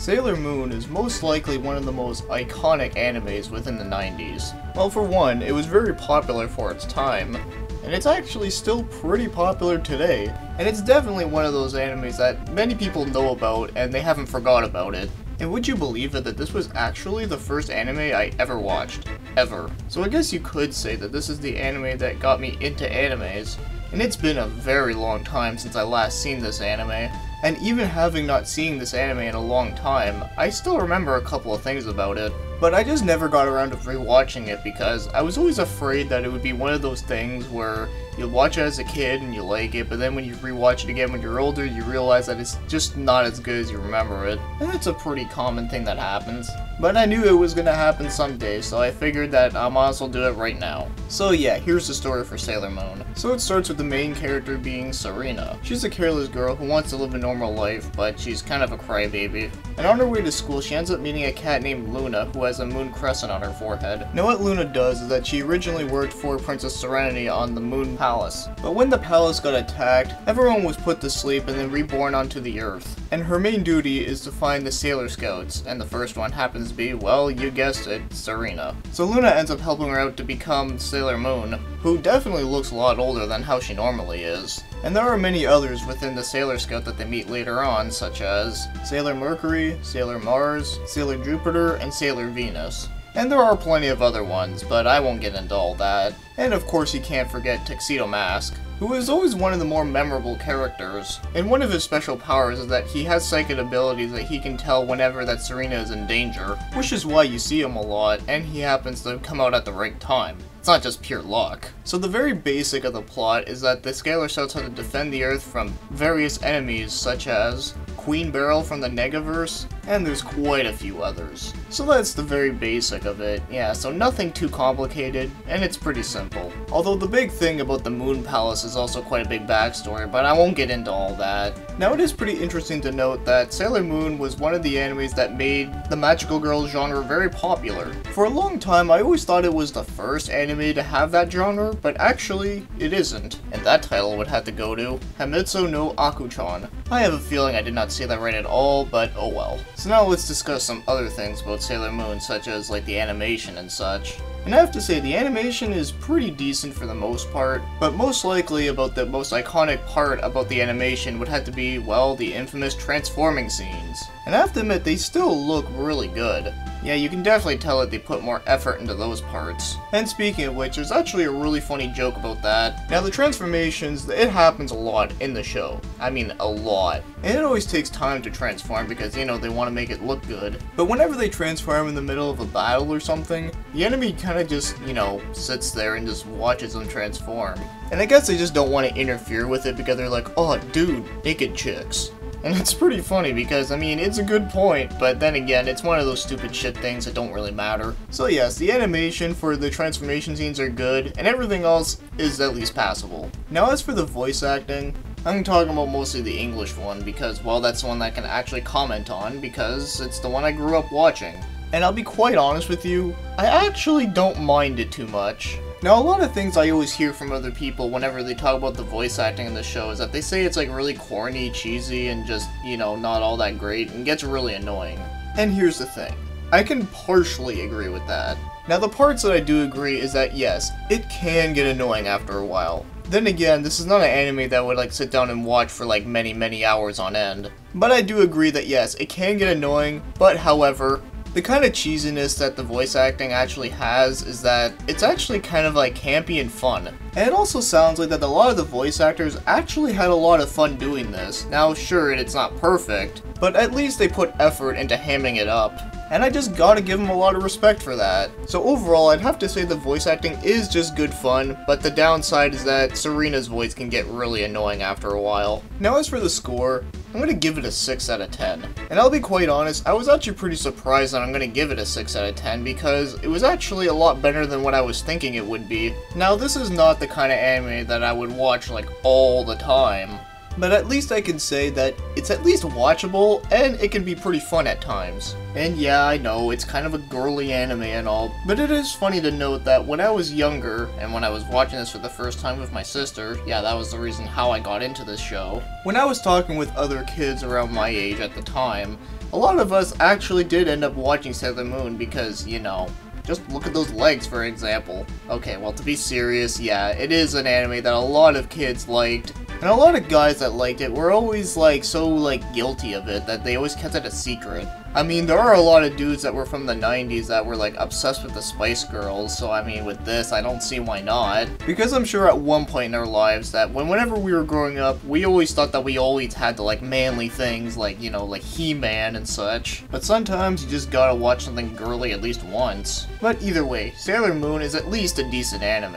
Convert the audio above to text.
Sailor Moon is most likely one of the most iconic animes within the 90s. Well, for one, it was very popular for its time, and it's actually still pretty popular today. And it's definitely one of those animes that many people know about and they haven't forgot about it. And would you believe it that this was actually the first anime I ever watched? Ever. So I guess you could say that this is the anime that got me into animes. And it's been a very long time since I last seen this anime. And even having not seen this anime in a long time, I still remember a couple of things about it. But I just never got around to rewatching it because I was always afraid that it would be one of those things where you watch it as a kid and you like it, but then when you rewatch it again when you're older, you realize that it's just not as good as you remember it. And it's a pretty common thing that happens. But I knew it was gonna happen someday, so I figured that I might as well do it right now. So yeah, here's the story for Sailor Moon. So it starts with the main character being Serena. She's a careless girl who wants to live a normal life, but she's kind of a crybaby. And on her way to school, she ends up meeting a cat named Luna who has a moon crescent on her forehead. Now what Luna does is that she originally worked for Princess Serenity on the Moon Palace. But when the palace got attacked, everyone was put to sleep and then reborn onto the Earth. And her main duty is to find the Sailor Scouts, and the first one happens to be, well, you guessed it, Serena. So Luna ends up helping her out to become Sailor Moon, who definitely looks a lot older than how she normally is. And there are many others within the Sailor Scout that they meet later on, such as Sailor Mercury, Sailor Mars, Sailor Jupiter, and Sailor Venus. And there are plenty of other ones, but I won't get into all that. And of course you can't forget Tuxedo Mask, who is always one of the more memorable characters. And one of his special powers is that he has psychic abilities that he can tell whenever that Serena is in danger, which is why you see him a lot, and he happens to come out at the right time. It's not just pure luck. So the very basic of the plot is that the Sailor Scouts have to defend the Earth from various enemies such as Queen Beryl from the Negaverse, and there's quite a few others. So that's the very basic of it. Yeah, so nothing too complicated, and it's pretty simple. Although the big thing about the Moon Palace is also quite a big backstory, but I won't get into all that. Now it is pretty interesting to note that Sailor Moon was one of the animes that made the magical girl genre very popular. For a long time I always thought it was the first anime to have that genre, but actually it isn't. And that title would have to go to Hamitsu no Aku-chan. I have a feeling I did not say that right at all, but oh well. So now let's discuss some other things about Sailor Moon, such as like the animation and such. And I have to say, the animation is pretty decent for the most part, but most likely about the most iconic part about the animation would have to be, well, the infamous transforming scenes. And I have to admit, they still look really good. Yeah, you can definitely tell that they put more effort into those parts. And speaking of which, there's actually a really funny joke about that. Now the transformations, it happens a lot in the show. I mean, a lot. And it always takes time to transform because, you know, they want to make it look good. But whenever they transform in the middle of a battle or something, the enemy kind of just, you know, sits there and just watches them transform. And I guess they just don't want to interfere with it because they're like, oh dude, naked chicks. And it's pretty funny because, I mean, it's a good point, but then again, it's one of those stupid shit things that don't really matter. So yes, the animation for the transformation scenes are good, and everything else is at least passable. Now as for the voice acting, I'm talking about mostly the English one because, well, that's the one that I can actually comment on because it's the one I grew up watching. And I'll be quite honest with you, I actually don't mind it too much. Now, a lot of things I always hear from other people whenever they talk about the voice acting in the show is that they say it's like really corny, cheesy, and just, you know, not all that great, and gets really annoying. And here's the thing. I can partially agree with that. Now, the parts that I do agree is that, yes, it can get annoying after a while. Then again, this is not an anime that I would like sit down and watch for like many hours on end. But I do agree that yes, it can get annoying, but however, the kind of cheesiness that the voice acting actually has is that it's actually kind of like campy and fun. And it also sounds like that a lot of the voice actors actually had a lot of fun doing this. Now sure, it's not perfect, but at least they put effort into hamming it up. And I just gotta give them a lot of respect for that. So overall, I'd have to say the voice acting is just good fun, but the downside is that Serena's voice can get really annoying after a while. Now as for the score, I'm gonna give it a 6 out of 10. And I'll be quite honest, I was actually pretty surprised that I'm gonna give it a 6 out of 10 because it was actually a lot better than what I was thinking it would be. Now this is not the kind of anime that I would watch like all the time. but at least I can say that it's at least watchable, and it can be pretty fun at times. And yeah, I know, it's kind of a girly anime and all, but it is funny to note that when I was younger, and when I was watching this for the first time with my sister, yeah, that was the reason how I got into this show. When I was talking with other kids around my age at the time, a lot of us actually did end up watching Sailor Moon because, you know, just look at those legs, for example. Okay, well, to be serious, yeah, it is an anime that a lot of kids liked, and a lot of guys that liked it were always, like, so, like, guilty of it that they always kept it a secret. I mean, there are a lot of dudes that were from the 90s that were, like, obsessed with the Spice Girls, so, I mean, with this, I don't see why not. Because I'm sure at one point in our lives that whenever we were growing up, we always thought that we always had the, like, manly things, like, you know, like He-Man and such. But sometimes you just gotta watch something girly at least once. But either way, Sailor Moon is at least a decent anime.